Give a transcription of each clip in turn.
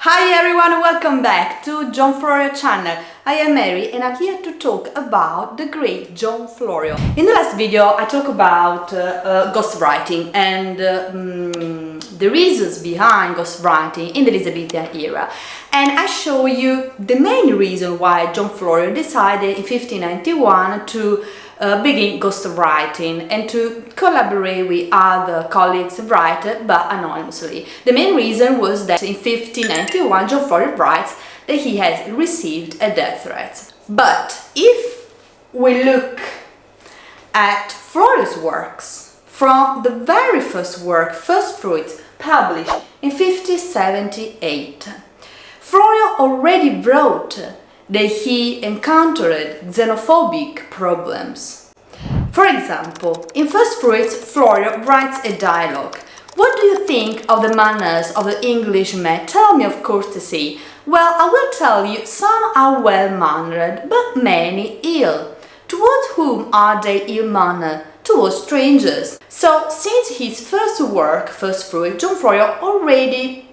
Hi everyone, welcome back to John Florio channel. I am Mary and I'm here to talk about the great John Florio. In the last video I talked about ghostwriting and the reasons behind ghostwriting in the Elizabethan era. And I show you the main reason why John Florio decided in 1591 to begin ghostwriting and to collaborate with other colleagues writers but anonymously. The main reason was that in 1591 John Florio writes that he has received a death threat. But if we look at Florio's works, from the very first work, First Fruits, published in 1578, Florio already wrote that he encountered xenophobic problems. For example, in First Fruits, Florio writes a dialogue. What do you think of the manners of the Englishman? Tell me of courtesy. Well, I will tell you, some are well-mannered, but many ill. Towards whom are they ill-mannered? Towards strangers. So, since his first work, First Fruits, John Florio already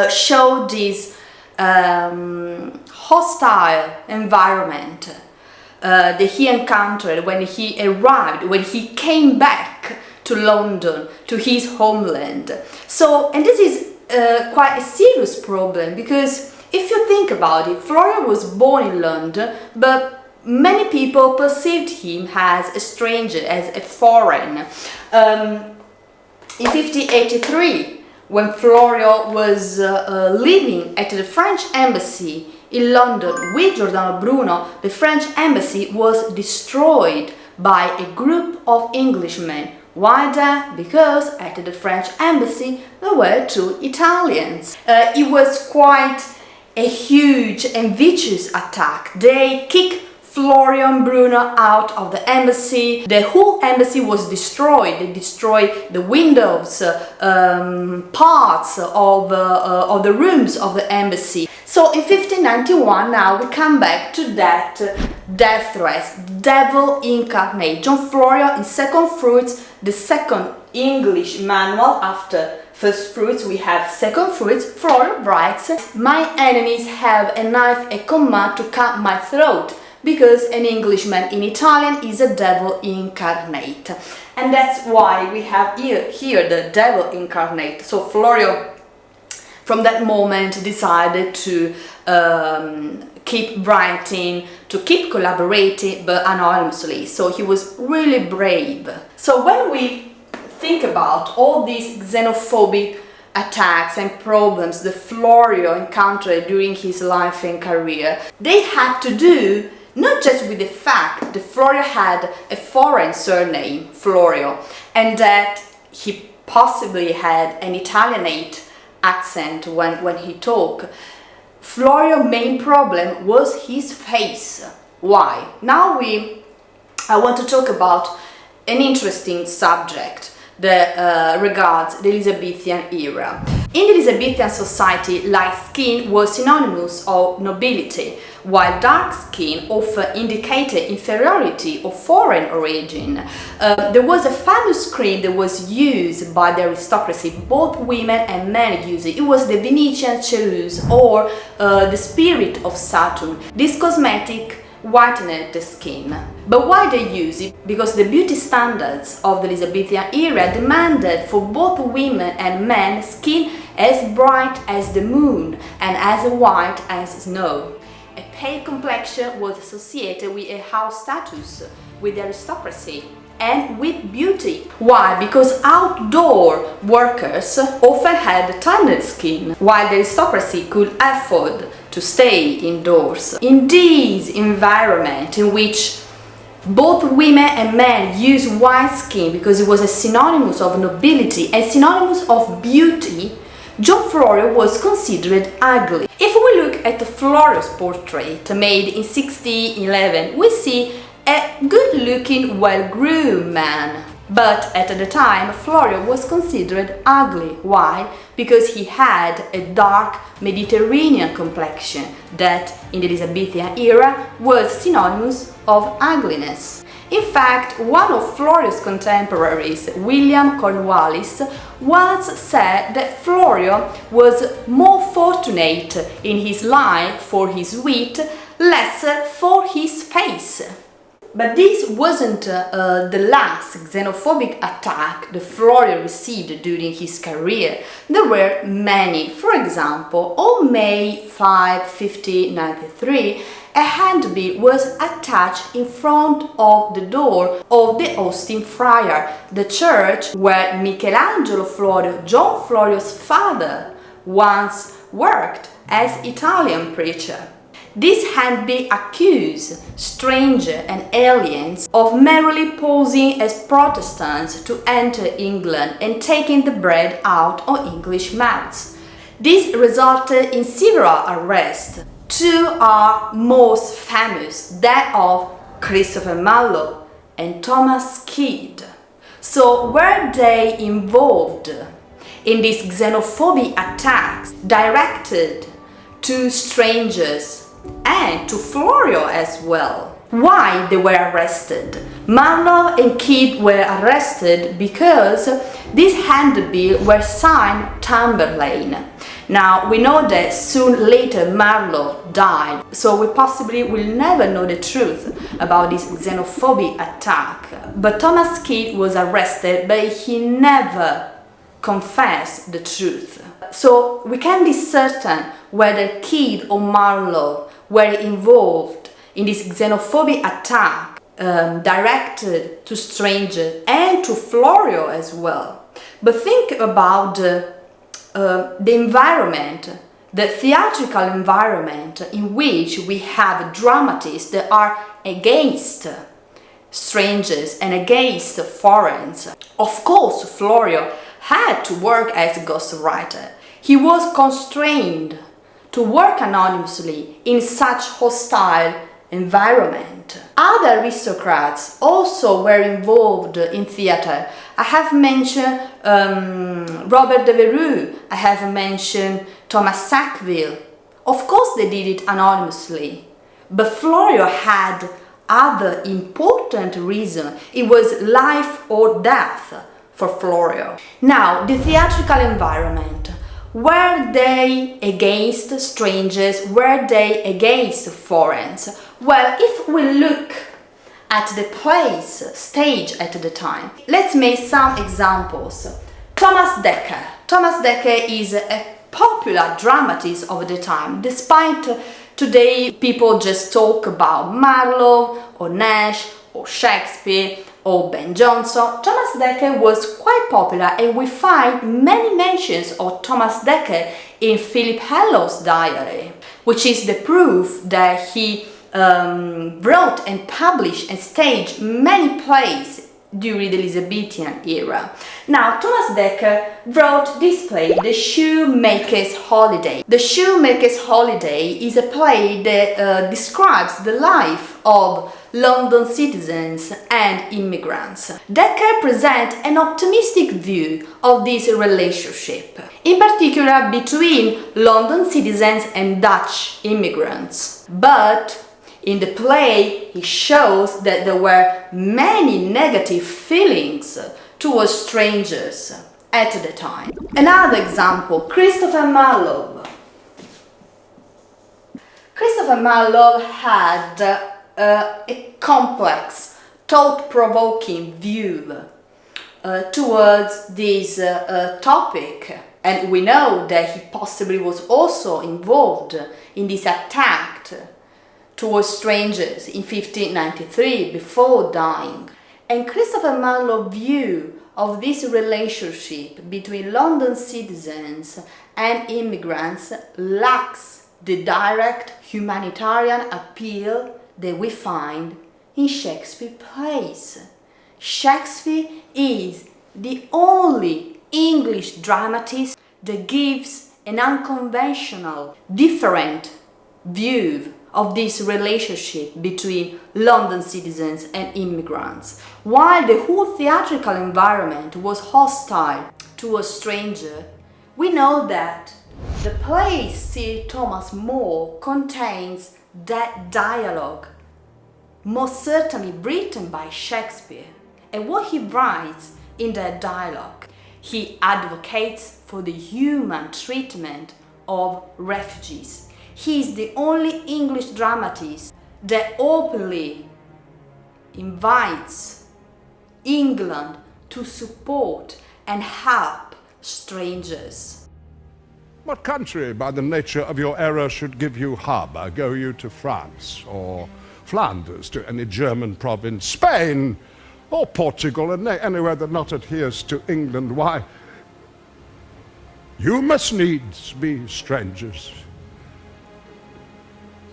showed this hostile environment that he encountered when he arrived, when he came back to London, to his homeland. So, and this is quite a serious problem, because if you think about it, Florio was born in London, but many people perceived him as a stranger, as a foreign. In 1583, when Florio was living at the French embassy in London with Giordano Bruno, the French embassy was destroyed by a group of Englishmen. Why that? Because at the French embassy there were two Italians. It was quite a huge and vicious attack. They kicked Florio and Bruno out of the embassy. The whole embassy was destroyed. They destroyed the windows, parts of the rooms of the embassy. So in 1591 now we come back to that death threat, devil incarnate. John Florio in Second Fruits, the second English manual after First Fruits, we have Second Fruits. Florio writes, "My enemies have a knife at command to cut my throat, because an Englishman in Italian is a devil incarnate." And that's why we have here the devil incarnate. So Florio from that moment decided to keep writing, to keep collaborating, but anonymously. So he was really brave. So when we think about all these xenophobic attacks and problems that Florio encountered during his life and career, they had to do not just with the fact that Florio had a foreign surname, Florio, and that he possibly had an Italianate accent when he talked. Florio's main problem was his face. Why? Now I want to talk about an interesting subject that regards the Elizabethan era. In the Elizabethan society, light skin was synonymous of nobility, while dark skin often indicated inferiority or foreign origin. There was a famous cream that was used by the aristocracy, both women and men used it. It was the Venetian ceruse, or the spirit of Saturn. This cosmetic whitened the skin. But why they use it? Because the beauty standards of the Elizabethan era demanded for both women and men skin as bright as the moon and as white as snow. A pale complexion was associated with a house status, with the aristocracy, and with beauty. Why? Because outdoor workers often had tanned skin, while the aristocracy could afford to stay indoors. In this environment in which both women and men used white skin because it was a synonymous of nobility and synonymous of beauty, John Florio was considered ugly. If we look at Florio's portrait made in 1611, we see a good-looking, well-groomed man. But at the time, Florio was considered ugly. Why? Because he had a dark Mediterranean complexion that, in the Elizabethan era, was synonymous of ugliness. In fact, one of Florio's contemporaries, William Cornwallis, once said that Florio was more fortunate in his life for his wit, less for his face. But this wasn't the last xenophobic attack that Florio received during his career. There were many. For example, on May 5, 1593, a handbill was attached in front of the door of the Austin Friar, the church where Michelangelo Florio, John Florio's father, once worked as Italian preacher. This handbill accused strangers and aliens of merely posing as Protestants to enter England and taking the bread out of English mouths. This resulted in several arrests. Two are most famous, that of Christopher Marlowe and Thomas Kyd. So were they involved in these xenophobic attacks directed to strangers and to Florio as well? Why they were arrested? Marlowe and Kyd were arrested because these handbills were signed Tamberlaine. Now, we know that soon later Marlowe died, so we possibly will never know the truth about this xenophobic attack. But Thomas Kyd was arrested, but he never confessed the truth. So we can be certain whether Kyd or Marlowe were involved in this xenophobic attack directed to strangers and to Florio as well. But think about the environment, the theatrical environment in which we have dramatists that are against strangers and against foreigners. Of course, Florio had to work as a ghostwriter. He was constrained to work anonymously in such hostile environment. Other aristocrats also were involved in theatre. I have mentioned Robert de Verrue, I have mentioned Thomas Sackville. Of course they did it anonymously, but Florio had other important reasons. It was life or death for Florio. Now, the theatrical environment. Were they against strangers? Were they against foreigners? Well, if we look at the plays staged at the time, let's make some examples. Thomas Dekker. Thomas Dekker is a popular dramatist of the time, despite today people just talk about Marlowe or Nash or Shakespeare or Ben Jonson. Thomas Dekker was quite popular, and we find many mentions of Thomas Dekker in Philip Hellow's diary, which is the proof that he wrote and published and staged many plays during the Elizabethan era. Now, Thomas Dekker wrote this play, The Shoemaker's Holiday. The Shoemaker's Holiday is a play that describes the life of London citizens and immigrants. Dekker presents an optimistic view of this relationship, in particular between London citizens and Dutch immigrants. But in the play, he shows that there were many negative feelings towards strangers at the time. Another example, Christopher Marlowe. Christopher Marlowe had a complex, thought-provoking view towards this topic, and we know that he possibly was also involved in this attack towards strangers in 1593 before dying. And Christopher Marlowe's view of this relationship between London citizens and immigrants lacks the direct humanitarian appeal that we find in Shakespeare plays. Shakespeare is the only English dramatist that gives an unconventional, different view of this relationship between London citizens and immigrants. While the whole theatrical environment was hostile to a stranger, we know that the play Sir Thomas More contains that dialogue, most certainly written by Shakespeare. And what he writes in that dialogue, He advocates for the human treatment of refugees. He is the only English dramatist that openly invites England to support and help strangers. What country, by the nature of your error, should give you harbour? Go you to France, or Flanders, to any German province, Spain, or Portugal, and anywhere that not adheres to England? Why, you must needs be strangers.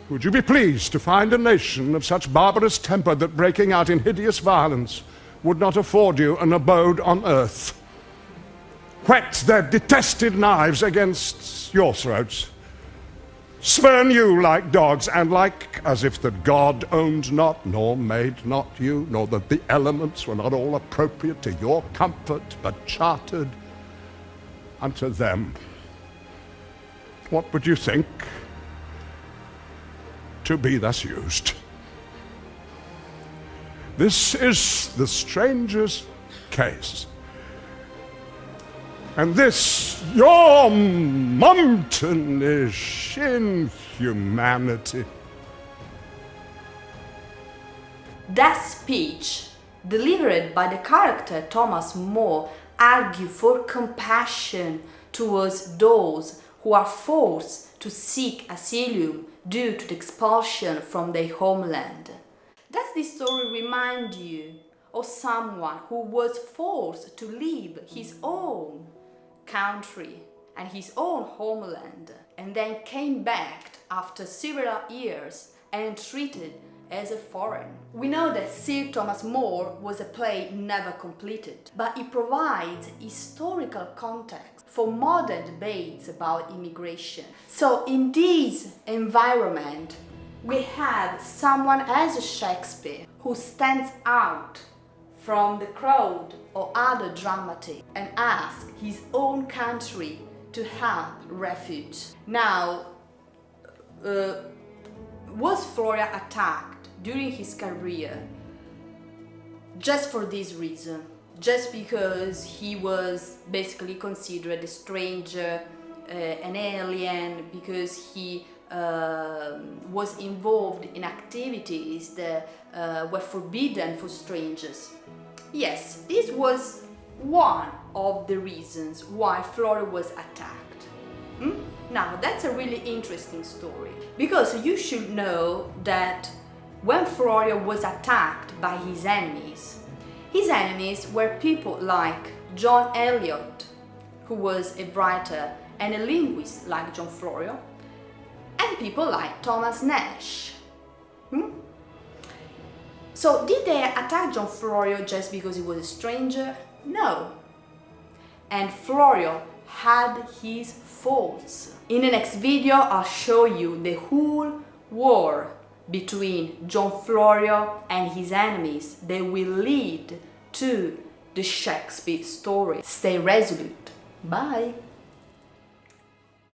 Would you be pleased to find a nation of such barbarous temper that breaking out in hideous violence would not afford you an abode on earth? Whet their detested knives against your throats, spurn you like dogs, and like as if that God owned not, nor made not you, nor that the elements were not all appropriate to your comfort, but chartered unto them. What would you think to be thus used? This is the stranger's case. And this, your mountainish inhumanity. That speech, delivered by the character Thomas More, argues for compassion towards those who are forced to seek asylum due to the expulsion from their homeland. Does this story remind you of someone who was forced to leave his own country and his own homeland, and then came back after several years and treated as a foreigner? We know that Sir Thomas More was a play never completed, but it provides historical context for modern debates about immigration. So in this environment, we have someone as Shakespeare who stands out from the crowd or other dramatists and asks his own country to help refugees. Now, was Florio attacked during his career just for this reason? Just because he was basically considered a stranger, an alien, because he was involved in activities that were forbidden for strangers? Yes, this was one of the reasons why Florio was attacked. Now, that's a really interesting story, because you should know that when Florio was attacked by his enemies were people like John Eliot, who was a writer and a linguist like John Florio, and people like Thomas Nash. So did they attack John Florio just because he was a stranger? No. And Florio had his faults. In the next video, I'll show you the whole war between John Florio and his enemies that will lead to the Shakespeare story. Stay resolute. Bye.